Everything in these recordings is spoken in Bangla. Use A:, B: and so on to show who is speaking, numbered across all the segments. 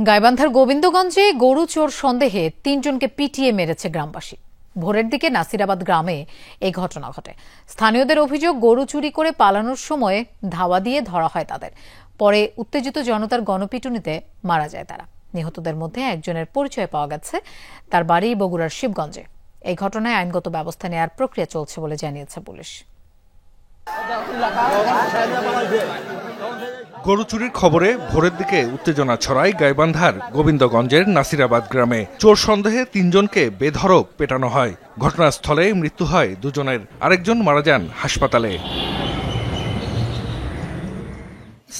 A: গাইবান্ধার গোবিন্দগঞ্জে গরু চোর সন্দেহে ৩ জনকে পিটিয়ে মেরেছে গ্রামবাসী। ভোরের দিকে নাসিরাবাদ গ্রামে এই ঘটনা ঘটে। স্থানীয়দের অভিযোগ, গরু চুরি করে পালানোর সময় ধাওয়া দিয়ে ধরা হয় তাদের। পরে উত্তেজিত জনতার গণপিটুনিতে মারা যায় তারা। নিহতদের মধ্যে একজনের পরিচয় পাওয়া গেছে, তার বাড়ি বগুড়ার শিবগঞ্জে। এই ঘটনায় আইনগত ব্যবস্থা নেওয়ার প্রক্রিয়া চলছে বলে জানিয়েছে পুলিশ।
B: গরু চুরির খবরে ভোরের দিকে উত্তেজনা ছড়ায় গাইবান্ধার গোবিন্দগঞ্জের নাসিরাবাদ গ্রামে। চোর সন্দেহে ৩ জনকে বেধড়ক পেটানো হয়। ঘটনাস্থলে মৃত্যু হয় 2 জনের, আরেকজন মারা যান হাসপাতালে।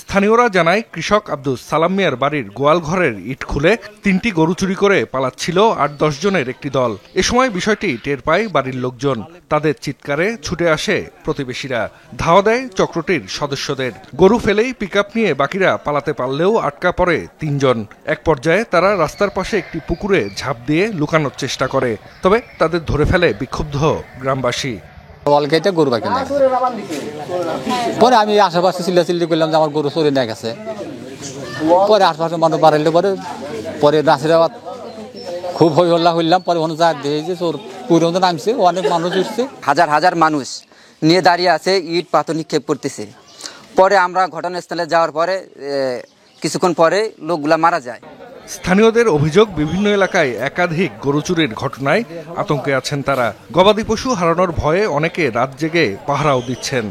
B: স্থানীয়রা জানায়, কৃষক আব্দুল সালাম মিয়ার বাড়ির গোয়াল ঘরের ইট খুলে 3টি গরু চুরি করে পালাচ্ছিল 8-10 জনের একটি দল। এ সময় বিষয়টি টের পায় বাড়ির লোকজন। তাদের চিৎকারে ছুটে আসে প্রতিবেশীরা, ধাওয়া দেয় চক্রটির সদস্যদের। গরু ফেলেই পিকআপ নিয়ে বাকিরা পালাতে পারলেও আটকা পড়ে 3 জন। এক পর্যায়ে তারা রাস্তার পাশে একটি পুকুরে ঝাঁপ দিয়ে লুকানোর চেষ্টা করে, তবে তাদের ধরে ফেলে বিক্ষুব্ধ গ্রামবাসী।
C: গরু বাকি নাই, পরে আমি আশেপাশে চিল্লাচিল্লি করলাম যে আমার গরু চুরি নিয়ে গেছে। পরে আশেপাশে মানুষ বাড়াইলে পরে নাসিরাবাদ খুব হই হল্লা হইলাম। পরে যা দিয়ে যে চোর পুরো নামছে, অনেক মানুষ উঠছে,
D: হাজার হাজার মানুষ নিয়ে দাঁড়িয়ে আছে, ইট পাথর নিক্ষেপ করতেছে। পরে আমরা ঘটনাস্থলে যাওয়ার পরে কিছুক্ষণ পরে লোকগুলা মারা যায়।
B: স্থানীয়দের অভিযোগ, বিভিন্ন এলাকায় একাধিক গরু চুরির ঘটনায় আতঙ্কে আছেন তারা। গবাদি পশু হারানোর ভয়ে অনেকে রাত জেগে পাহারাও দিচ্ছেন।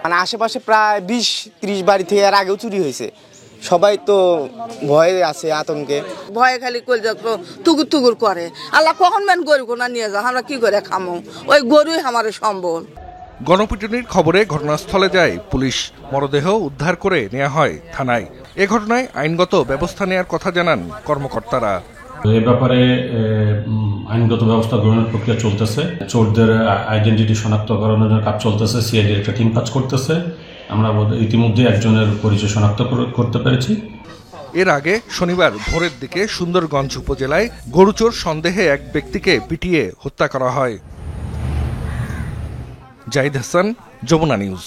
E: মানে আশেপাশে প্রায় 20-30 বাড়ি থেকে এর আগেও চুরি হয়েছে। সবাই তো ভয়ে আছে, আতঙ্কে।
F: ভয়ে খালি তুগুর তুগুর করে, আল্লাহ কখন মান গরু কোনা নিয়ে যাও, আমরা কি করে খামো, ওই গরুই আমার সম্বল।
B: গণপিটুনির খবরে ঘটনাস্থলে যায় পুলিশ। মরদেহ উদ্ধার করে নেওয়া হয় থানায়। এ ঘটনায় আইনগত ব্যবস্থা নেওয়ার কথা জানান কর্মকর্তারা।
G: এ ব্যাপারে আইনগত ব্যবস্থা গ্রহণের প্রক্রিয়া চলতেছে। চোরদের আইডেন্টিটি শনাক্তকরণের কাজ চলতেছে, সিআইডির একটা টিম কাজ করতেছে। আমরা ইতিমধ্যে একজনের পরিচয় শনাক্ত করতে পেরেছি।
B: এর আগে শনিবার ভোরের দিকে সুন্দরগঞ্জ উপজেলায় গরুচোর সন্দেহে এক ব্যক্তিকে পিটিয়ে হত্যা করা হয়। জাহিদ হাসান, যমুনা নিউজ।